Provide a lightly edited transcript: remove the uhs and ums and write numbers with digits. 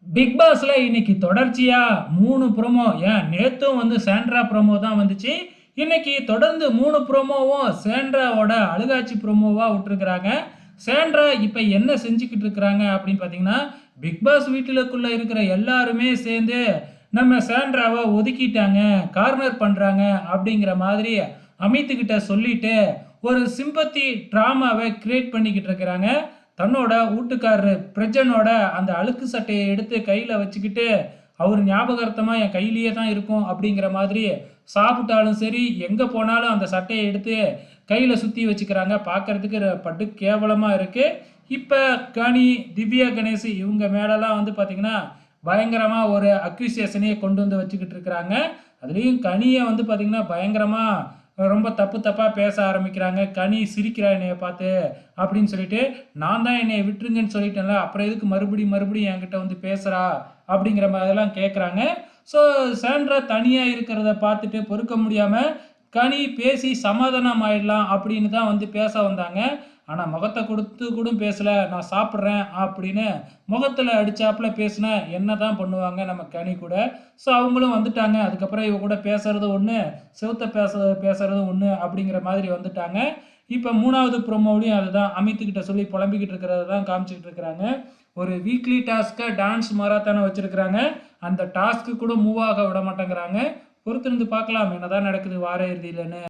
Big பாஸ்ல இன்னைக்கு தொடர்ச்சியா 3 ப்ரோமோ ஏன் நேத்தும் வந்து சாண்ட்ரா ப்ரோமோ தான் வந்துச்சு. இன்னைக்கு தொடர்ந்து 3 ப்ரோமோவும் சாண்ட்ராவோட அழுகாட்சி ப்ரோமோவா விட்டுருக்காங்க. சாண்ட்ரா இப்ப என்ன செஞ்சுக்கிட்டு இருக்கிறாங்க அப்படின்னு பார்த்தீங்கன்னா, பிக் பாஸ் வீட்டுக்குள்ள இருக்கிற எல்லாருமே சேர்ந்து நம்ம சாண்ட்ராவை ஒதுக்கிட்டாங்க, கார்னர் பண்றாங்க அப்படிங்கிற மாதிரி அமித்துக்கிட்ட சொல்லிட்டு ஒரு சிம்பத்தி ட்ராமாவை கிரியேட் பண்ணிக்கிட்டு இருக்கிறாங்க. தன்னோட வீட்டுக்காரரு பிரஜனோட அந்த அழுக்கு சட்டையை எடுத்து கையில் வச்சுக்கிட்டு அவர் ஞாபகார்த்தமாக என் கையிலேயே தான் இருக்கும் அப்படிங்கிற மாதிரி சாப்பிட்டாலும் சரி எங்கே போனாலும் அந்த சட்டையை எடுத்து கையில் சுற்றி வச்சுக்கிறாங்க. பார்க்கறதுக்கு பட்டு கேவலமாக இருக்குது. இப்போ கனி, திவ்யா கணேஷ் இவங்க மேலெல்லாம் வந்து பார்த்திங்கன்னா பயங்கரமாக ஒரு அக்யூசியேஷனையே கொண்டு வந்து வச்சுக்கிட்டு இருக்கிறாங்க. அதுலேயும் கனியை வந்து பார்த்திங்கன்னா பயங்கரமாக ரொம்ப தப்பு தப்பாக பேச ஆரம்பிக்கிறாங்க. கனி சிரிக்கிறா என்னைய பார்த்து அப்படின்னு சொல்லிட்டு, நான் தான் என்னை விட்டுருங்கன்னு சொல்லிட்டேன்ல, அப்புறம் எதுக்கு மறுபடியும் என்கிட்ட வந்து பேசுகிறா அப்படிங்கிற மாதிரிலாம் கேட்குறாங்க. ஸோ சாண்ட்ரா தனியாக இருக்கிறத பார்த்துட்டு பொறுக்க முடியாமல் கனி பேசி சமாதானம் ஆயிடலாம் அப்படின்னு தான் வந்து பேச வந்தாங்க. ஆனால் முகத்தை கொடுத்து கூட பேசலை, நான் சாப்பிட்றேன் அப்படின்னு முகத்தில் அடித்தாப்புல பேசினா என்ன தான் பண்ணுவாங்க நம்ம கனி கூட. ஸோ அவங்களும் வந்துட்டாங்க. அதுக்கப்புறம் இவ கூட பேசுறது ஒன்று, செவுத்த பேசுறது ஒன்று அப்படிங்கிற மாதிரி வந்துட்டாங்க. இப்போ 3வது ப்ரோமோவிலையும் அதுதான் அமித்துக்கிட்ட சொல்லி புலம்பிக்கிட்டு இருக்கிறத தான் காமிச்சிக்கிட்டு இருக்கிறாங்க. ஒரு வீக்லி டாஸ்க்கை டான்ஸ் மாராத்தானே வச்சுருக்கிறாங்க. அந்த டாஸ்க்கு கூட மூவ் ஆக விட மாட்டேங்கிறாங்க. பொறுத்திருந்து பார்க்கலாம் என்னதான் நடக்குது வார இறுதியிலன்னு.